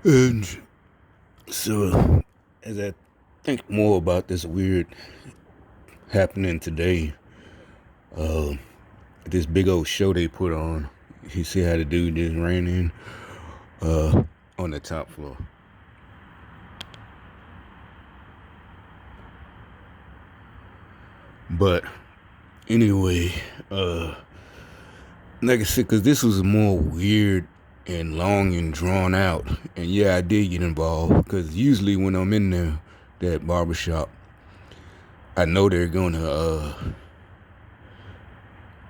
And so, as I think more about this weird happening today, uh, this big old show they put on, you see how the dude just ran in uh, on the top floor. But anyway, like I said, because this was more weird and long and drawn out. And yeah, I did get involved because usually when I'm in there, that barbershop, I know they're gonna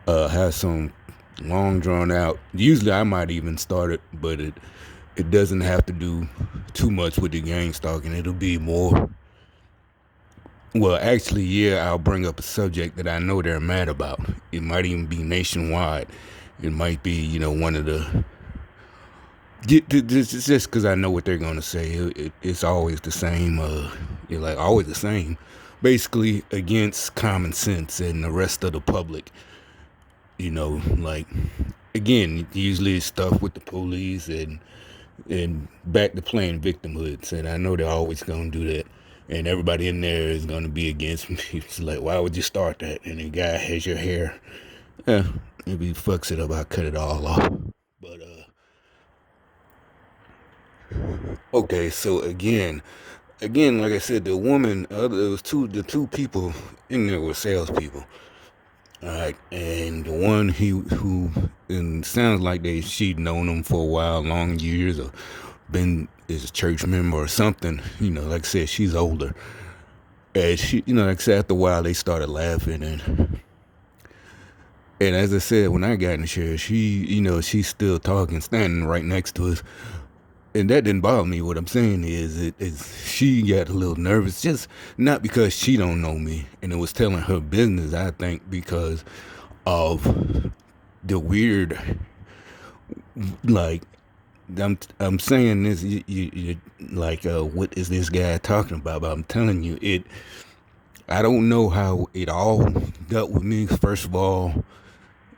have some long drawn out. Usually I might even start it, but it doesn't have to do too much with the gang stalking. It'll be more. Well, actually, yeah, I'll bring up a subject that I know they're mad about. It might even be nationwide. It might be, one of the. It's just because I know what they're gonna say. It's always the same. You're like always the same. Basically, against common sense and the rest of the public. Like again, usually it's stuff with the police and back to playing victimhoods. And I know they're always gonna do that. And everybody in there is gonna be against me. It's like, why would you start that? And the guy has your hair. Yeah, if he fucks it up, I cut it all off. But okay, so again, like I said, the woman, it was the two people in there were salespeople. All right, and the one who and sounds like she'd known him for a while, long years, or been is a church member or something. Like I said, she's older, and she, like I said, after a while they started laughing, and as I said, when I got in the chair, she's still talking, standing right next to us. And that didn't bother me. What I'm saying is she got a little nervous, just not because she don't know me, and it was telling her business. I think because of the weird, like I'm saying this, you like what is this guy talking about? But I'm telling you, I don't know how it all dealt with me. First of all,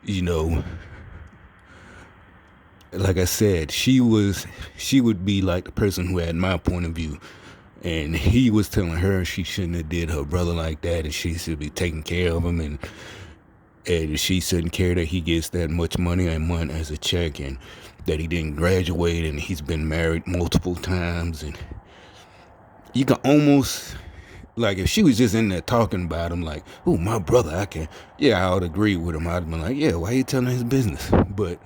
you know, like I said, she would be like the person who had my point of view, and he was telling her she shouldn't have did her brother like that, and she should be taking care of him, and she shouldn't care that he gets that much money a month as a check, and that he didn't graduate, and he's been married multiple times, and you can almost like if she was just in there talking about him, like, oh, my brother, I would agree with him. I'd been like, yeah, why are you telling his business? But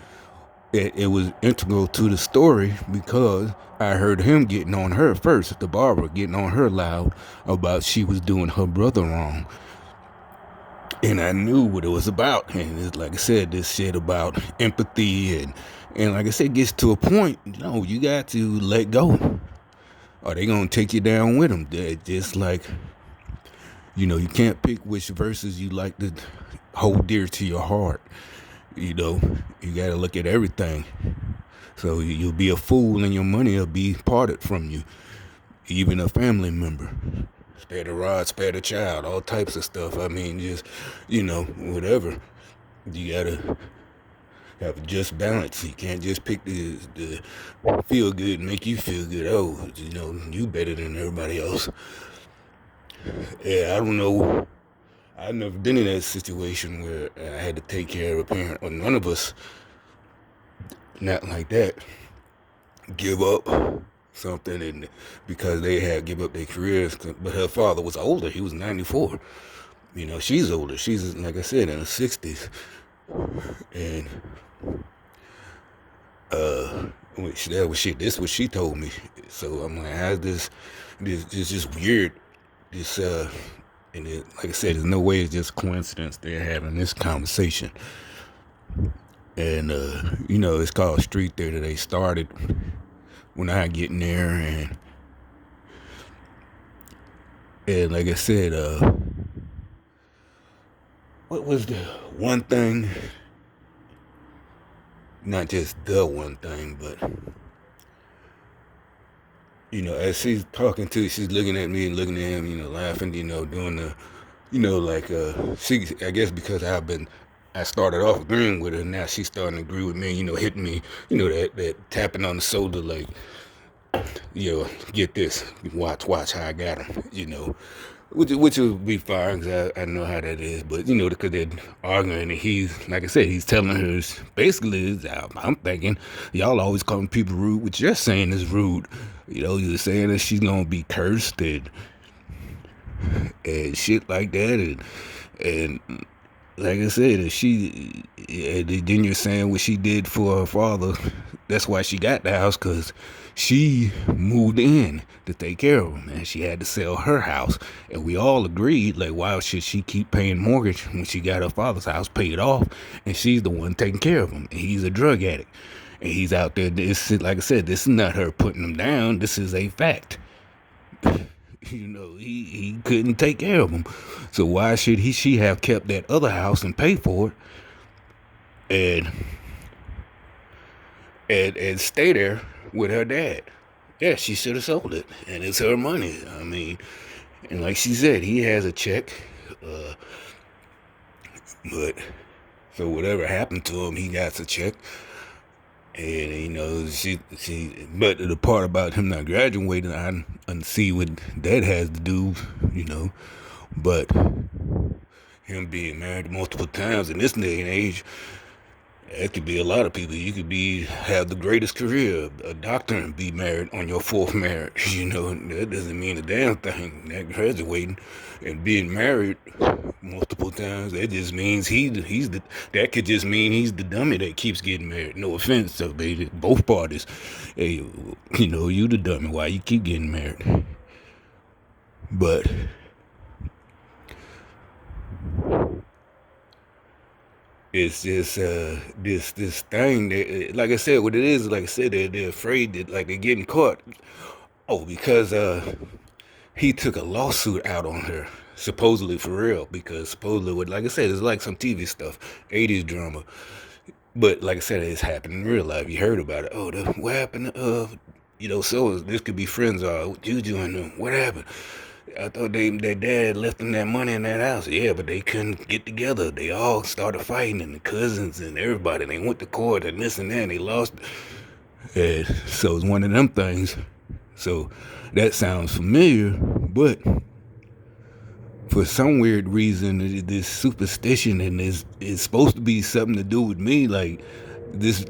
it was integral to the story because I heard him getting on her first, the barber getting on her loud about she was doing her brother wrong. And I knew what it was about. And it's, like I said, this shit about empathy and like I said, gets to a point, you got to let go. Or they gonna take you down with them. They're just like, you can't pick which verses you like to hold dear to your heart. You know, you gotta look at everything. So you'll be a fool and your money will be parted from you. Even a family member. Spare the rod, spare the child, all types of stuff. I mean, just, whatever. You gotta have a just balance. You can't just pick the feel good and make you feel good. Oh, you better than everybody else. Yeah, I don't know. I've never been in that situation where I had to take care of a parent, or none of us, not like that, give up something and because they had give up their careers. But her father was older. He was 94. She's older. She's, like I said, in her 60s. And that was shit. This was she told me. So I'm like, how's this just weird. This and like I said, there's no way it's just coincidence they're having this conversation. And it's called Street Theater. They started when I get in there, and like I said, what was the one thing? Not just the one thing, but as she's talking to, she's looking at me and looking at him, laughing, doing the, like she, I guess because I started off agreeing with her, now she's starting to agree with me, hitting me, that tapping on the shoulder, like, Get this, watch how I got him, which will be fine because I know how that is. But because they're arguing, and he's like I said, he's telling her basically. I'm thinking y'all always calling people rude, which you're saying is rude. You're saying that she's gonna be cursed and shit like that, and like I said, if she, then you're saying what she did for her father. That's why she got the house, because she moved in to take care of him, and she had to sell her house. And we all agreed, like, why should she keep paying mortgage when she got her father's house paid off, and she's the one taking care of him, and he's a drug addict, and he's out there. Like I said, this is not her putting him down. This is a fact. He couldn't take care of him. So why should she have kept that other house and paid for it and stay there with her dad? Yeah, she should have sold it, and it's her money. I mean, and like she said, he has a check, but so whatever happened to him, he got a check. And but the part about him not graduating, I see what that has to do, but him being married multiple times in this day and age, that could be a lot of people. You could have the greatest career, a doctor, and be married on your fourth marriage. That doesn't mean a damn thing. That graduating and being married multiple times, that just means that could just mean he's the dummy that keeps getting married. No offense, so baby, both parties. Hey, you the dummy. Why you keep getting married? But it's just this thing that, like I said, what it is, like I said, they're afraid that, like, they're getting caught. Oh, because he took a lawsuit out on her, supposedly, for real, because supposedly, like I said, it's like some TV stuff, 80s drama. But like I said, it's happened in real life. You heard about it. Oh, what happened? So this could be friends or Juju and them. What happened? I thought their dad left them that money in that house. Yeah, but they couldn't get together. They all started fighting, and the cousins and everybody. They went to court and this and that, and they lost. And so it's one of them things. So that sounds familiar, but for some weird reason, this superstition and this is supposed to be something to do with me. This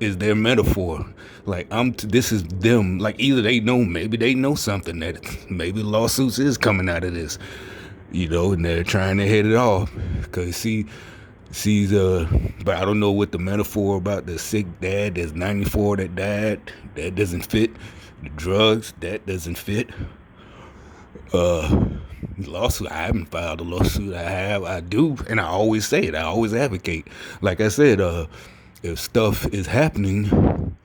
is their metaphor. This is them. Like, either maybe they know something, that maybe lawsuits is coming out of this, and they're trying to head it off. Cause but I don't know what the metaphor about the sick dad that's 94 that died, that doesn't fit. The drugs, that doesn't fit. Lawsuit, I haven't filed a lawsuit. I do, and I always say it. I always advocate. Like I said, if stuff is happening,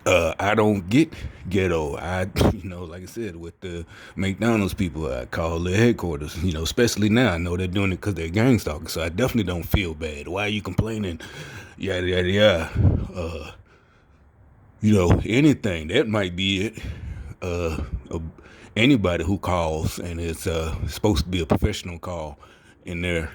I don't get ghetto. Like I said, with the McDonald's people, I call their headquarters. Especially now, I know they're doing it because they're gang stalkers. So I definitely don't feel bad. Why are you complaining? Yada yada yada. Anything that might be it. Anybody who calls and it's supposed to be a professional call in there,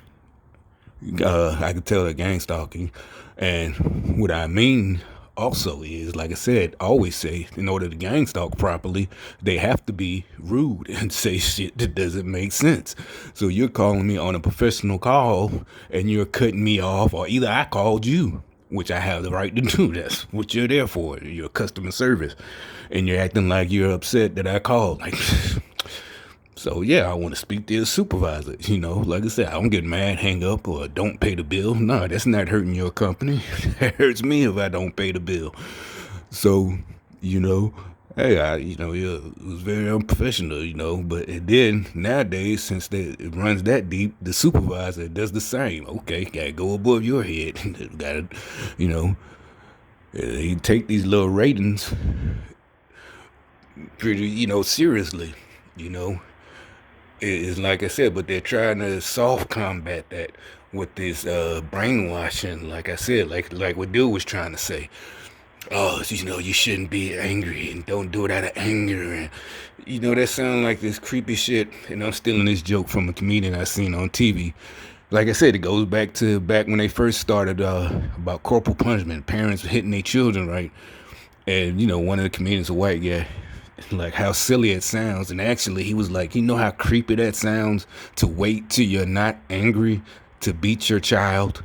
I can tell they're gang stalking. And what I mean also is, like I said, I always say, in order to gang stalk properly, they have to be rude and say shit that doesn't make sense. So you're calling me on a professional call and you're cutting me off, or either I called you, which I have the right to do. That's what you're there for. You're customer service. And you're acting like you're upset that I called. So yeah, I want to speak to your supervisor. Like I said, I don't get mad, hang up, or don't pay the bill. No, that's not hurting your company. It hurts me if I don't pay the bill. So, hey, it was very unprofessional, but then nowadays, since it runs that deep, the supervisor does the same. Okay, gotta go above your head. Gotta, you take these little ratings pretty, seriously, It's like I said, but they're trying to soft combat that with this brainwashing. Like I said, like what Dude was trying to say. Oh, you shouldn't be angry and don't do it out of anger. And, that sounds like this creepy shit. And I'm stealing this joke from a comedian I seen on TV. like I said, it goes back to back when they first started about corporal punishment, parents hitting their children, right? And one of the comedians, a white guy, like how silly it sounds, and actually he was like, how creepy that sounds to wait till you're not angry to beat your child.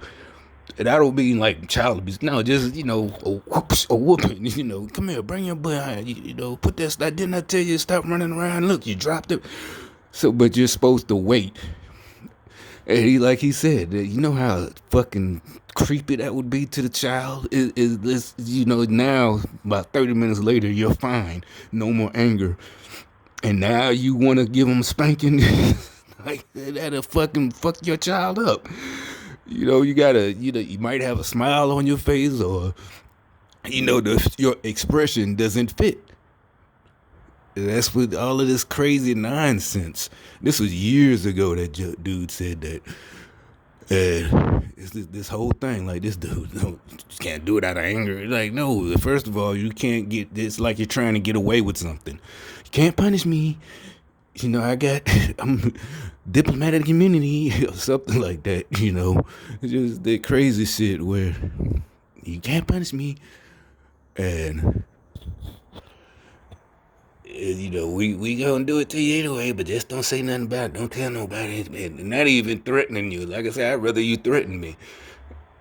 And I don't mean like child abuse. No, just a whooping. Come here, bring your butt. Put that. Didn't I tell you to stop running around? Look, you dropped it. So, but you're supposed to wait. And like he said, you know how fucking creepy that would be to the child. Is this? Now about 30 minutes later, you're fine. No more anger. And now you want to give them spanking. Like that'll fucking fuck your child up. You gotta, you might have a smile on your face, or, your expression doesn't fit. That's what all of this crazy nonsense. This was years ago that dude said that. It's this whole thing, like this dude can't do it out of anger. Like, no, first of all, you can't get this like you're trying to get away with something. You can't punish me. I'm diplomatic immunity or something like that, just that crazy shit where you can't punish me. And, we gonna do it to you anyway, but just don't say nothing about it. Don't tell nobody. And not even threatening you. Like I said, I'd rather you threaten me.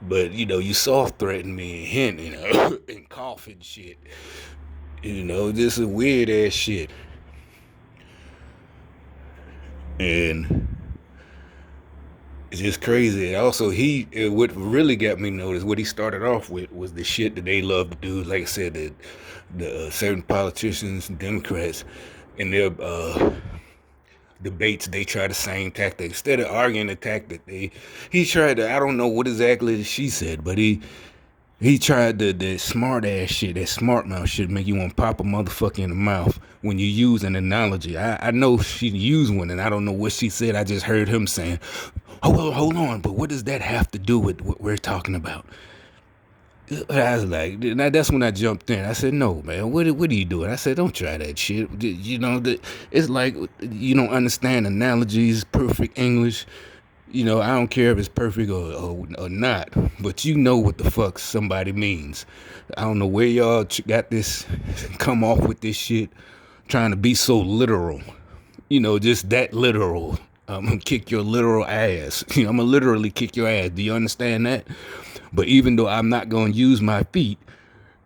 But, you soft threaten me and hint, and cough and shit. This is weird ass shit. And it's just crazy. And also, what really got me noticed, what he started off with was the shit that they love to do. Like I said, the certain politicians, Democrats, in their debates, they try the same tactic. Instead of arguing the tactic, he tried to, I don't know what exactly she said, but he tried the smart ass shit, that smart mouth shit, make you want to pop a motherfucker in the mouth when you use an analogy. I know she used one, and I don't know what she said. I just heard him saying, "Oh, well, hold on, but what does that have to do with what we're talking about?" I was like, that's when I jumped in. I said, "No, man, what are you doing?" I said, "Don't try that shit." It's like you don't understand analogies, perfect English. I don't care if it's perfect or not, but you know what the fuck somebody means. I don't know where y'all got this, come off with this shit, trying to be so literal. Just that literal. I'm gonna kick your literal ass. I'm gonna literally kick your ass. Do you understand that? But even though I'm not gonna use my feet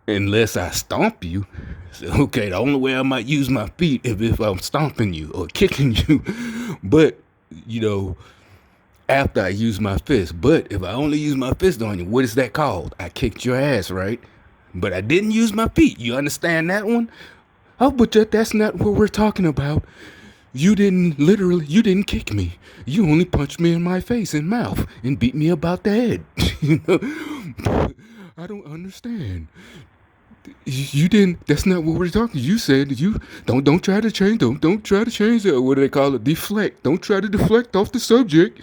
unless I stomp you, so, okay, the only way I might use my feet if I'm stomping you or kicking you. But, after I use my fist. But if I only use my fist on you, what is that called? I kicked your ass, right? But I didn't use my feet. You understand that one? Oh, but that's not what we're talking about. You didn't kick me. You only punched me in my face and mouth and beat me about the head. I don't understand. You didn't. That's not what we're talking. You said you don't try to change. Don't try to change it. What do they call it? Deflect. Don't try to deflect off the subject.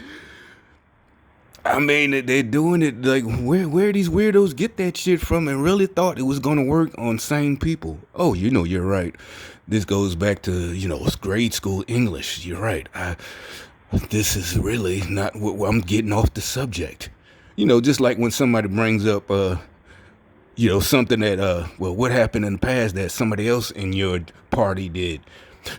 I mean, they're doing it like where these weirdos get that shit from and really thought it was gonna work on sane people. Oh, you're right. This goes back to grade school English. You're right. This is really not what I'm getting off the subject. Just like when somebody brings up something that what happened in the past that somebody else in your party did.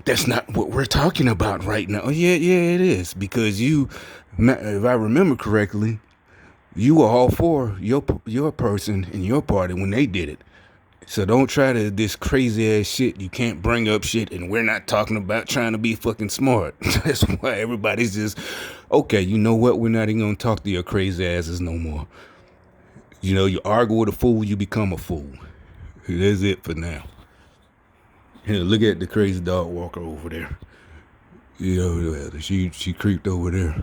That's not what we're talking about right now. Yeah, it is. Because if I remember correctly, you were all for your person in your party when they did it. So don't try to this crazy ass shit. You can't bring up shit, and we're not talking about trying to be fucking smart. That's why everybody's just, okay, you know what? We're not even going to talk to your crazy asses no more. You argue with a fool, you become a fool. That's it for now. Look at the crazy dog walker over there. She creeped over there.